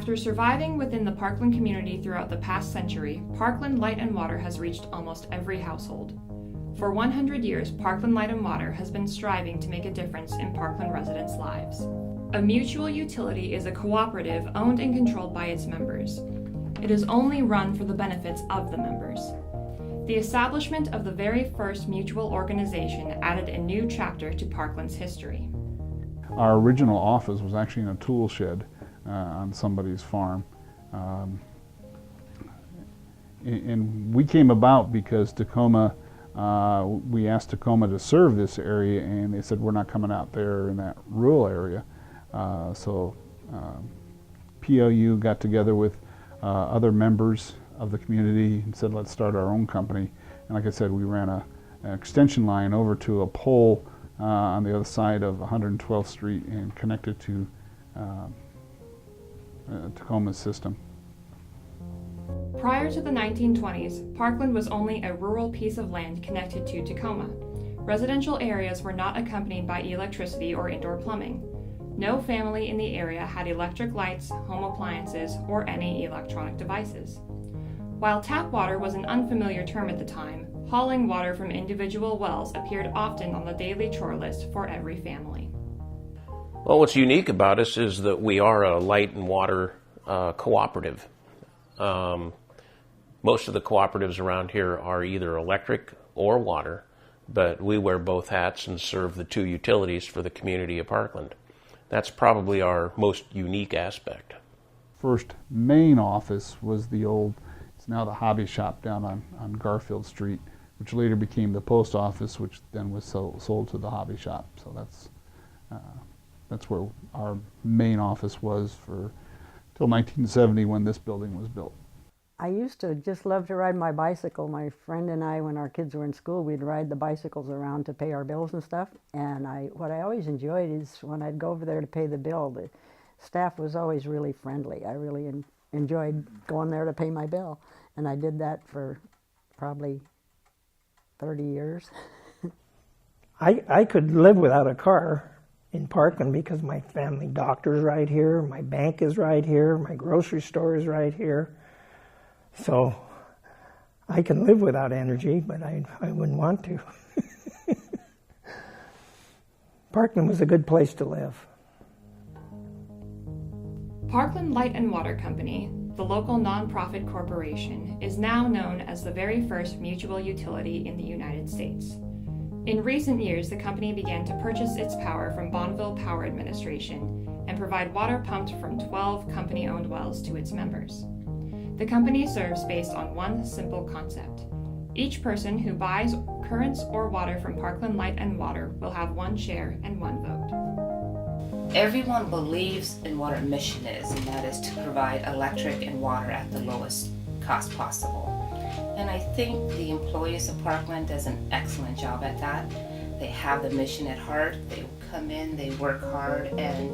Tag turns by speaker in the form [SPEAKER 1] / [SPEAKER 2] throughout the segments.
[SPEAKER 1] After surviving within the Parkland community throughout the past century, Parkland Light and Water has reached almost every household. For 100 years, Parkland Light and Water has been striving to make a difference in Parkland residents' lives. A mutual utility is a cooperative owned and controlled by its members. It is only run for the benefits of the members. The establishment of the very first mutual organization added a new chapter to Parkland's history.
[SPEAKER 2] Our original office was actually in a tool shed on somebody's farm. And we came about because Tacoma, we asked Tacoma to serve this area, and they said we're not coming out there in that rural area. So PLU got together with other members of the community and said let's start our own company. And like I said, we ran an extension line over to a pole on the other side of 112th Street and connected to Tacoma's system.
[SPEAKER 1] Prior to the 1920s, Parkland was only a rural piece of land connected to Tacoma. Residential areas were not accompanied by electricity or indoor plumbing. No family in the area had electric lights, home appliances, or any electronic devices. While tap water was an unfamiliar term at the time, hauling water from individual wells appeared often on the daily chore list for every family.
[SPEAKER 3] Well, what's unique about us is that we are a light and water cooperative. Most of the cooperatives around here are either electric or water, but we wear both hats and serve the two utilities for the community of Parkland. That's probably our most unique aspect.
[SPEAKER 2] First main office was the old, it's now the hobby shop down on Garfield Street, which later became the post office, which then was sold to the hobby shop. So that's where our main office was for till 1970 when this building was built.
[SPEAKER 4] I used to just love to ride my bicycle. My friend and I, when our kids were in school, we'd ride the bicycles around to pay our bills and stuff. And what I always enjoyed is when I'd go over there to pay the bill, the staff was always really friendly. I really enjoyed going there to pay my bill. And I did that for probably 30 years.
[SPEAKER 5] I could live without a car in Parkland because my family doctor's right here, my bank is right here, my grocery store is right here. So I can live without energy, but I wouldn't want to. Parkland was a good place to live.
[SPEAKER 1] Parkland Light and Water Company, the local nonprofit corporation, is now known as the very first mutual utility in the United States. In recent years, the company began to purchase its power from Bonneville Power Administration and provide water pumped from 12 company-owned wells to its members. The company serves based on one simple concept. Each person who buys currents or water from Parkland Light and Water will have one share and one vote.
[SPEAKER 6] Everyone believes in what our mission is, and that is to provide electric and water at the lowest cost possible. And I think the employees of Parkland does an excellent job at that. They have the mission at heart, they come in, they work hard, and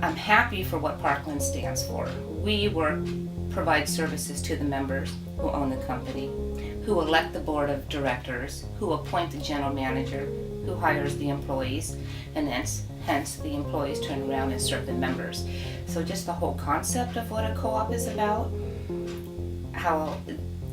[SPEAKER 6] I'm happy for what Parkland stands for. We provide services to the members who own the company, who elect the board of directors, who appoint the general manager, who hires the employees, and hence the employees turn around and serve the members. So just the whole concept of what a co-op is about, how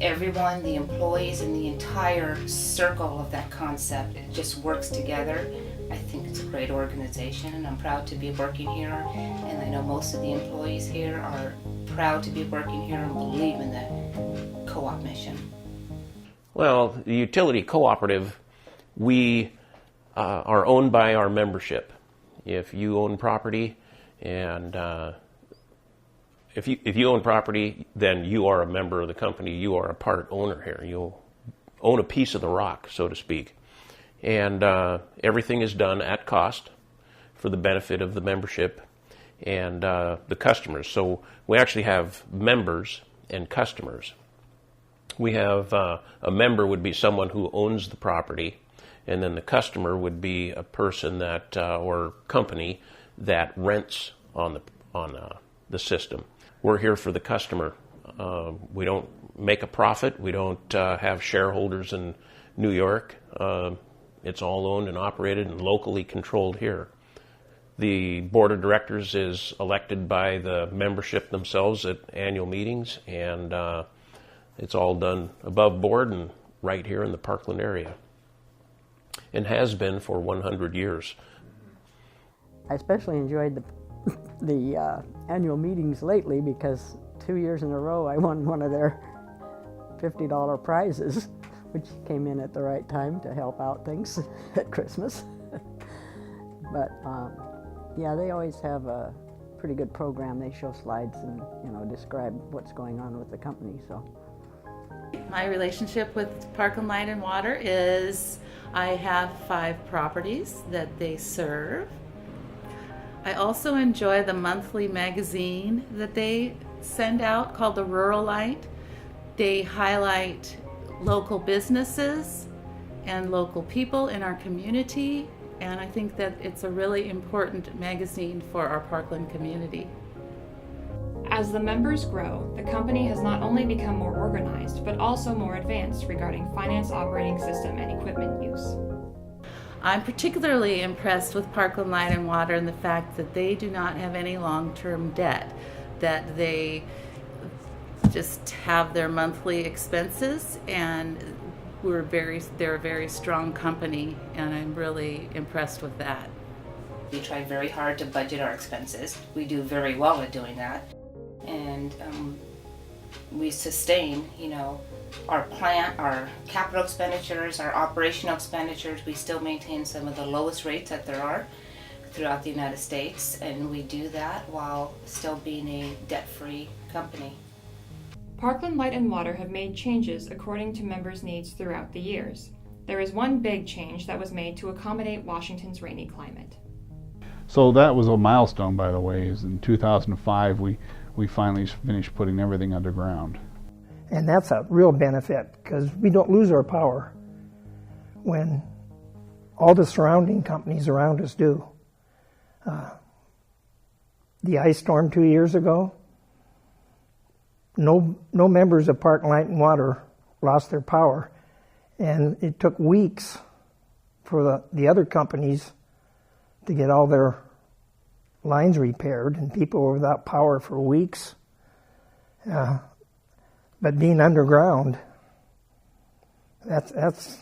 [SPEAKER 6] everyone, the employees, and the entire circle of that concept, it just works together. I think it's a great organization, and I'm proud to be working here, and I know most of the employees here are proud to be working here and believe in the co-op mission.
[SPEAKER 3] Well, the utility cooperative, we are owned by our membership. If you own property, and if you own property, then you are a member of the company. You are a part owner here. You'll own a piece of the rock, so to speak. And everything is done at cost for the benefit of the membership and the customers. So we actually have members and customers. We have a member would be someone who owns the property, and then the customer would be a person that or company that rents on the system. We're here for the customer. We don't make a profit. We don't have shareholders in New York. It's all owned and operated and locally controlled here. The board of directors is elected by the membership themselves at annual meetings, and it's all done above board and right here in the Parkland area, and has been for 100 years.
[SPEAKER 4] I especially enjoyed the annual meetings lately because 2 years in a row I won one of their $50 prizes, which came in at the right time to help out things at Christmas. But yeah, they always have a pretty good program. They show slides and, you know, describe what's going on with the company. So
[SPEAKER 7] my relationship with Parkland Light and Water is I have 5 properties that they serve. I also enjoy the monthly magazine that they send out called the Rural Light. They highlight local businesses and local people in our community, and I think that it's a really important magazine for our Parkland community.
[SPEAKER 1] As the members grow, the company has not only become more organized, but also more advanced regarding finance operating system and equipment use.
[SPEAKER 7] I'm particularly impressed with Parkland Light and Water and the fact that they do not have any long-term debt, that they just have their monthly expenses, and they're a very strong company, and I'm really impressed with that.
[SPEAKER 6] We try very hard to budget our expenses. We do very well at doing that. And we sustain, you know, our plant, our capital expenditures, our operational expenditures. We still maintain some of the lowest rates that there are throughout the United States, and we do that while still being a debt-free company.
[SPEAKER 1] Parkland Light and Water have made changes according to members' needs throughout the years. There is one big change that was made to accommodate Washington's rainy climate.
[SPEAKER 2] So that was a milestone, by the way, is in 2005 we finally finished putting everything underground.
[SPEAKER 5] And that's a real benefit because we don't lose our power when all the surrounding companies around us do. The ice storm 2 years ago, no members of Parkland Light and Water lost their power, and it took weeks for the other companies to get all their lines repaired, and people were without power for weeks. But being underground, that's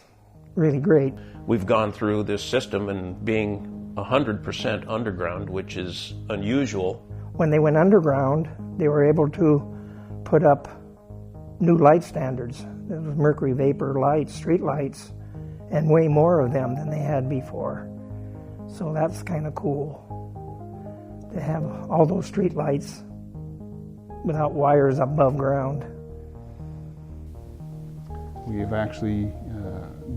[SPEAKER 5] really great.
[SPEAKER 3] We've gone through this system and being 100% underground, which is unusual.
[SPEAKER 5] When they went underground, they were able to put up new light standards. There was mercury vapor lights, street lights, and way more of them than they had before. So that's kind of cool to have all those street lights without wires above ground.
[SPEAKER 2] We have actually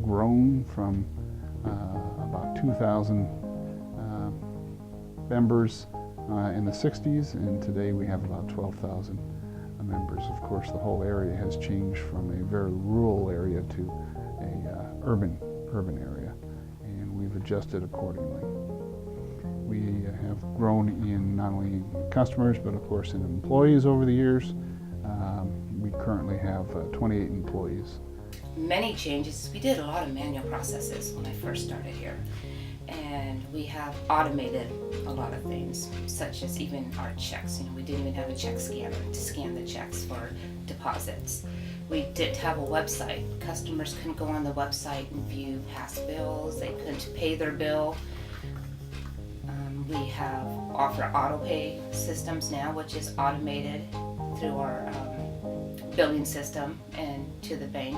[SPEAKER 2] grown from about 2,000 members in the 60s, and today we have about 12,000 members. Of course, the whole area has changed from a very rural area to a urban area, and we've adjusted accordingly. We have grown in not only customers, but of course in employees over the years. We currently have 28 employees.
[SPEAKER 6] Many changes. We did a lot of manual processes when I first started here, and we have automated a lot of things, such as even our checks. You know, we didn't even have a check scanner to scan the checks for deposits. We didn't have a website. Customers couldn't go on the website and view past bills. They couldn't pay their bill. We have offer auto pay systems now, which is automated through our billing system and to the bank.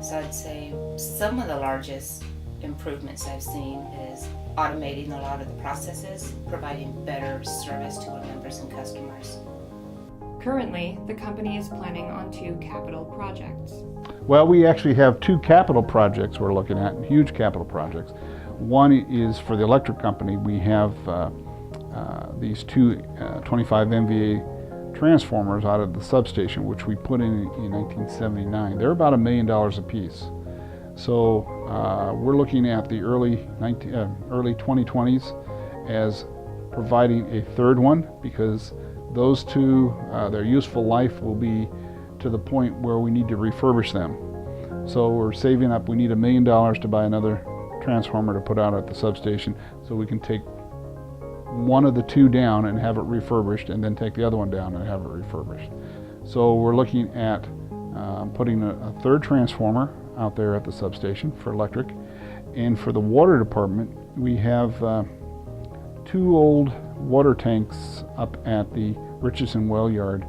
[SPEAKER 6] So I'd say some of the largest improvements I've seen is automating a lot of the processes, providing better service to our members and customers.
[SPEAKER 1] Currently, the company is planning on 2 capital projects.
[SPEAKER 2] Well, we actually have 2 capital projects we're looking at, huge capital projects. One is for the electric company. We have these 2 25 MVA transformers out of the substation, which we put in 1979. They're about $1 million a piece. So we're looking at the early 2020s as providing a third one, because those 2, their useful life will be to the point where we need to refurbish them. So we're saving up. We need $1 million to buy another transformer to put out at the substation, so we can take one of the two down and have it refurbished, and then take the other one down and have it refurbished. So we're looking at putting a third transformer out there at the substation for electric. And for the water department, we have 2 old water tanks up at the Richardson Well Yard,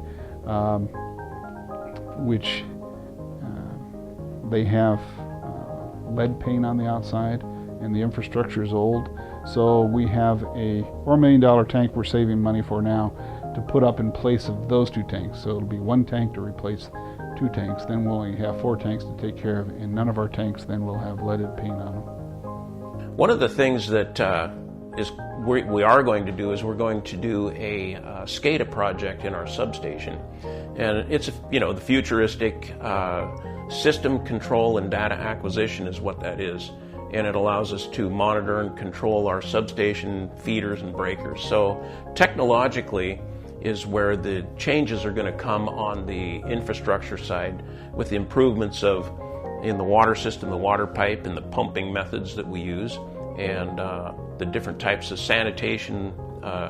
[SPEAKER 2] which they have lead paint on the outside, and the infrastructure is old. So we have a $4 million tank we're saving money for now to put up in place of those 2 tanks. So it'll be 1 tank to replace 2 tanks. Then we'll only have 4 tanks to take care of, and none of our tanks then will have leaded paint on them.
[SPEAKER 3] One of the things that we are going to do is we're going to do a SCADA project in our substation, and it's the futuristic system control and data acquisition is what that is, and it allows us to monitor and control our substation feeders and breakers. So technologically is where the changes are going to come on the infrastructure side, with the improvements in the water system, the water pipe, and the pumping methods that we use, and the different types of sanitation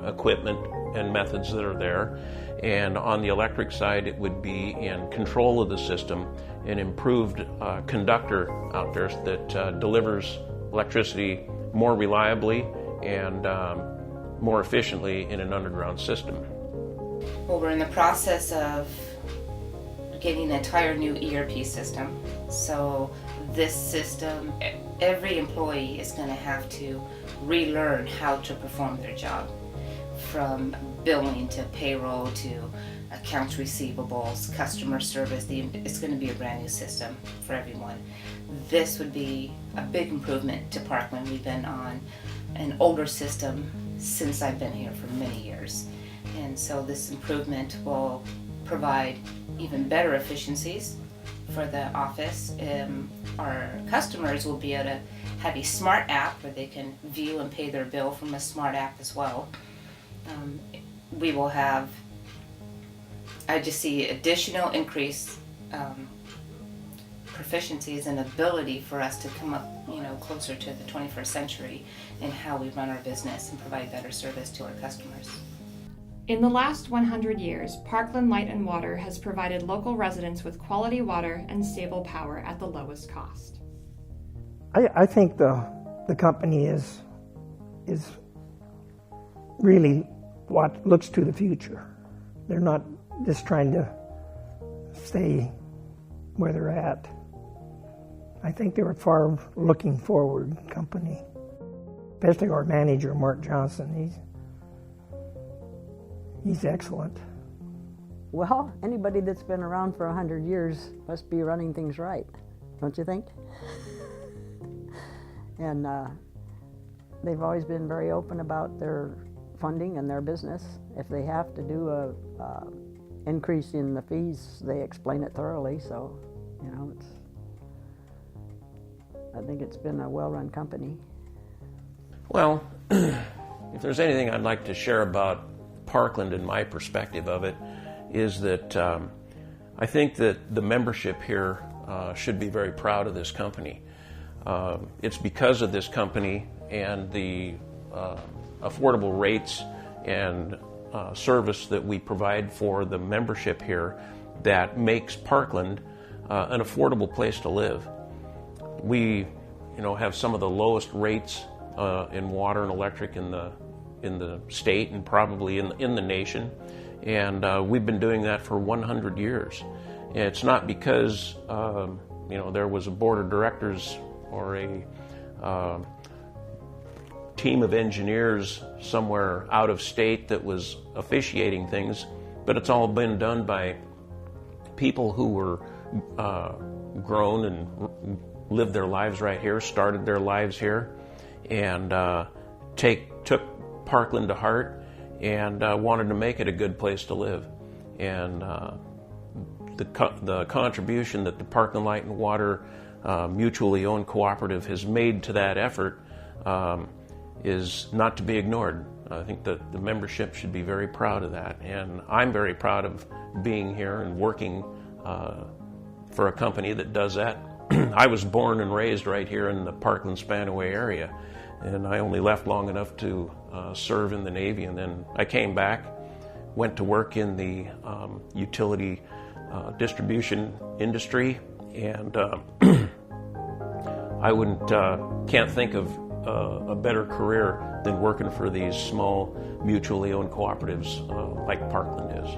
[SPEAKER 3] equipment and methods that are there. And on the electric side, it would be in control of the system, an improved conductor out there that delivers electricity more reliably and more efficiently in an underground system.
[SPEAKER 6] Well, we're in the process of getting an entire new ERP system. So this system, every employee is going to have to relearn how to perform their job, from billing to payroll to accounts receivables, customer service. It's going to be a brand new system for everyone. This would be a big improvement to Parkland. We've been on an older system since I've been here for many years. And so this improvement will provide even better efficiencies for the office. Our customers will be able to have a smart app where they can view and pay their bill from a smart app as well. We will have, I just see additional increased proficiencies and ability for us to come up, closer to the 21st century in how we run our business and provide better service to our customers.
[SPEAKER 1] In the last 100 years, Parkland Light and Water has provided local residents with quality water and stable power at the lowest cost.
[SPEAKER 5] I think the company is really what looks to the future. They're not just trying to stay where they're at. I think they're a far looking forward company, especially our manager, Mark Johnson. He's excellent.
[SPEAKER 4] Well, anybody that's been around for 100 years must be running things right, don't you think? And they've always been very open about their funding and their business. If they have to do a increase in the fees, they explain it thoroughly. So, I think it's been a well-run company.
[SPEAKER 3] Well, if there's anything I'd like to share about Parkland and my perspective of it, is that I think that the membership here should be very proud of this company. It's because of this company and the affordable rates and service that we provide for the membership here that makes Parkland an affordable place to live. We, have some of the lowest rates in water and electric in the state and probably in the nation, and we've been doing that for 100 years. And it's not because there was a board of directors or a team of engineers somewhere out of state that was officiating things, but it's all been done by people who were grown and lived their lives right here, started their lives here, and took Parkland to heart and wanted to make it a good place to live. And the contribution that the Parkland Light and Water mutually owned cooperative has made to that effort is not to be ignored. I think that the membership should be very proud of that, and I'm very proud of being here and working for a company that does that. I was born and raised right here in the Parkland Spanaway area, and I only left long enough to serve in the Navy, and then I came back, went to work in the utility distribution industry, and I can't think of a better career than working for these small mutually owned cooperatives like Parkland is.